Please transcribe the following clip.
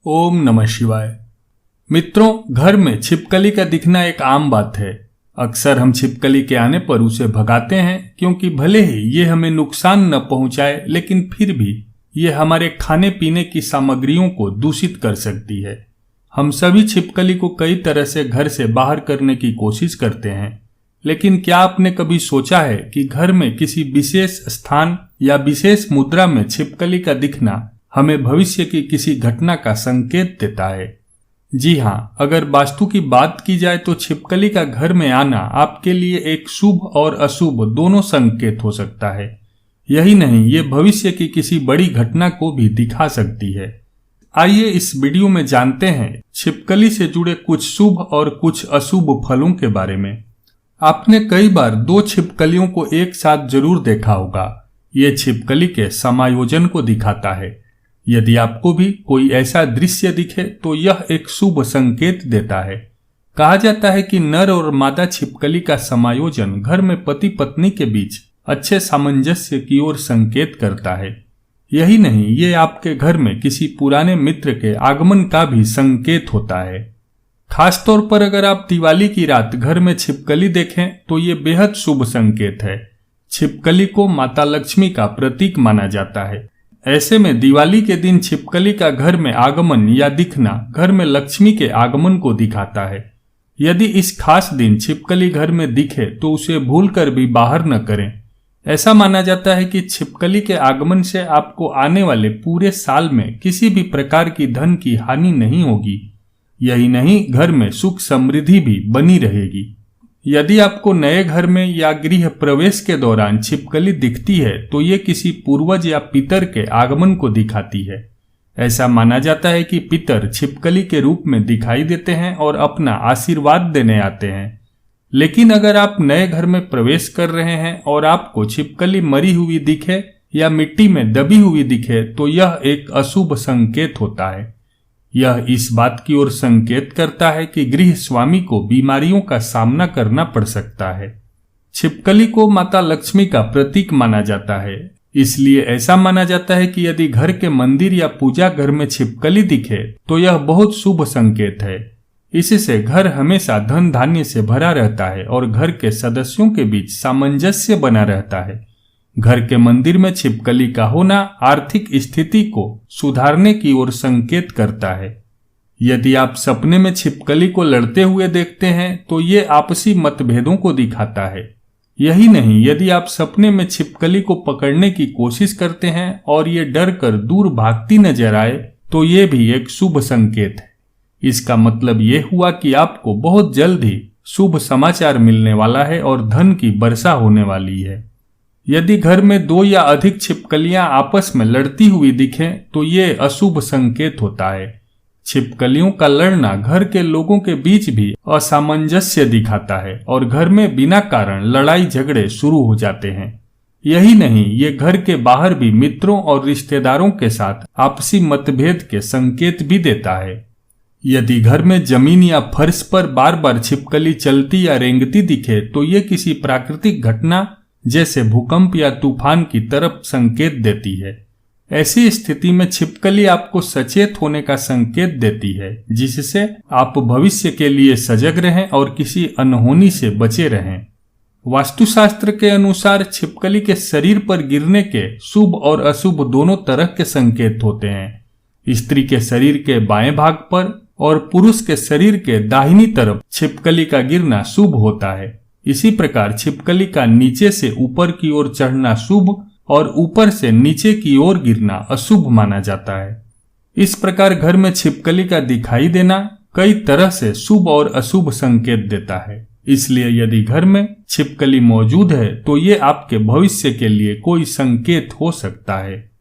ओम नमः शिवाय। मित्रों, घर में छिपकली का दिखना एक आम बात है। अक्सर हम छिपकली के आने पर उसे भगाते हैं, क्योंकि भले ही ये हमें नुकसान न पहुंचाए, लेकिन फिर भी ये हमारे खाने पीने की सामग्रियों को दूषित कर सकती है। हम सभी छिपकली को कई तरह से घर से बाहर करने की कोशिश करते हैं, लेकिन क्या आपने कभी सोचा है कि घर में किसी विशेष स्थान या विशेष मुद्रा में छिपकली का दिखना हमें भविष्य की किसी घटना का संकेत देता है? जी हाँ, अगर वास्तु की बात की जाए तो छिपकली का घर में आना आपके लिए एक शुभ और अशुभ दोनों संकेत हो सकता है। यही नहीं, ये भविष्य की किसी बड़ी घटना को भी दिखा सकती है। आइए इस वीडियो में जानते हैं छिपकली से जुड़े कुछ शुभ और कुछ अशुभ फलों के बारे में। आपने कई बार दो छिपकलियों को एक साथ जरूर देखा होगा। ये छिपकली के समायोजन को दिखाता है। यदि आपको भी कोई ऐसा दृश्य दिखे तो यह एक शुभ संकेत देता है। कहा जाता है कि नर और मादा छिपकली का समायोजन घर में पति पत्नी के बीच अच्छे सामंजस्य की ओर संकेत करता है। यही नहीं, ये आपके घर में किसी पुराने मित्र के आगमन का भी संकेत होता है। खासतौर पर अगर आप दिवाली की रात घर में छिपकली देखें तो ये बेहद शुभ संकेत है। छिपकली को माता लक्ष्मी का प्रतीक माना जाता है। ऐसे में दिवाली के दिन छिपकली का घर में आगमन या दिखना घर में लक्ष्मी के आगमन को दिखाता है। यदि इस खास दिन छिपकली घर में दिखे तो उसे भूलकर भी बाहर न करें। ऐसा माना जाता है कि छिपकली के आगमन से आपको आने वाले पूरे साल में किसी भी प्रकार की धन की हानि नहीं होगी। यही नहीं, घर में सुख समृद्धि भी बनी रहेगी। यदि आपको नए घर में या गृह प्रवेश के दौरान छिपकली दिखती है तो ये किसी पूर्वज या पितर के आगमन को दिखाती है। ऐसा माना जाता है कि पितर छिपकली के रूप में दिखाई देते हैं और अपना आशीर्वाद देने आते हैं। लेकिन अगर आप नए घर में प्रवेश कर रहे हैं और आपको छिपकली मरी हुई दिखे या मिट्टी में दबी हुई दिखे तो यह एक अशुभ संकेत होता है। यह इस बात की ओर संकेत करता है कि गृह स्वामी को बीमारियों का सामना करना पड़ सकता है। छिपकली को माता लक्ष्मी का प्रतीक माना जाता है, इसलिए ऐसा माना जाता है कि यदि घर के मंदिर या पूजा घर में छिपकली दिखे तो यह बहुत शुभ संकेत है। इससे घर हमेशा धन धान्य से भरा रहता है और घर के सदस्यों के बीच सामंजस्य बना रहता है। घर के मंदिर में छिपकली का होना आर्थिक स्थिति को सुधारने की ओर संकेत करता है। यदि आप सपने में छिपकली को लड़ते हुए देखते हैं तो ये आपसी मतभेदों को दिखाता है। यही नहीं, यदि आप सपने में छिपकली को पकड़ने की कोशिश करते हैं और ये डर कर दूर भागती नजर आए तो ये भी एक शुभ संकेत है। इसका मतलब ये हुआ कि आपको बहुत जल्द ही शुभ समाचार मिलने वाला है और धन की वर्षा होने वाली है। यदि घर में दो या अधिक छिपकलियां आपस में लड़ती हुई दिखें तो ये अशुभ संकेत होता है। छिपकलियों का लड़ना घर के लोगों के बीच भी असामंजस्य दिखाता है और घर में बिना कारण लड़ाई झगड़े शुरू हो जाते हैं। यही नहीं, ये घर के बाहर भी मित्रों और रिश्तेदारों के साथ आपसी मतभेद के संकेत भी देता है। यदि घर में जमीन या फर्श पर बार बार छिपकली चलती या रेंगती दिखे तो ये किसी प्राकृतिक घटना जैसे भूकंप या तूफान की तरफ संकेत देती है। ऐसी स्थिति में छिपकली आपको सचेत होने का संकेत देती है, जिससे आप भविष्य के लिए सजग रहें और किसी अनहोनी से बचे रहें। वास्तुशास्त्र के अनुसार छिपकली के शरीर पर गिरने के शुभ और अशुभ दोनों तरह के संकेत होते हैं। स्त्री के शरीर के बाएं भाग पर और पुरुष के शरीर के दाहिनी तरफ छिपकली का गिरना शुभ होता है। इसी प्रकार छिपकली का नीचे से ऊपर की ओर चढ़ना शुभ और ऊपर से नीचे की ओर गिरना अशुभ माना जाता है। इस प्रकार घर में छिपकली का दिखाई देना कई तरह से शुभ और अशुभ संकेत देता है। इसलिए यदि घर में छिपकली मौजूद है तो ये आपके भविष्य के लिए कोई संकेत हो सकता है।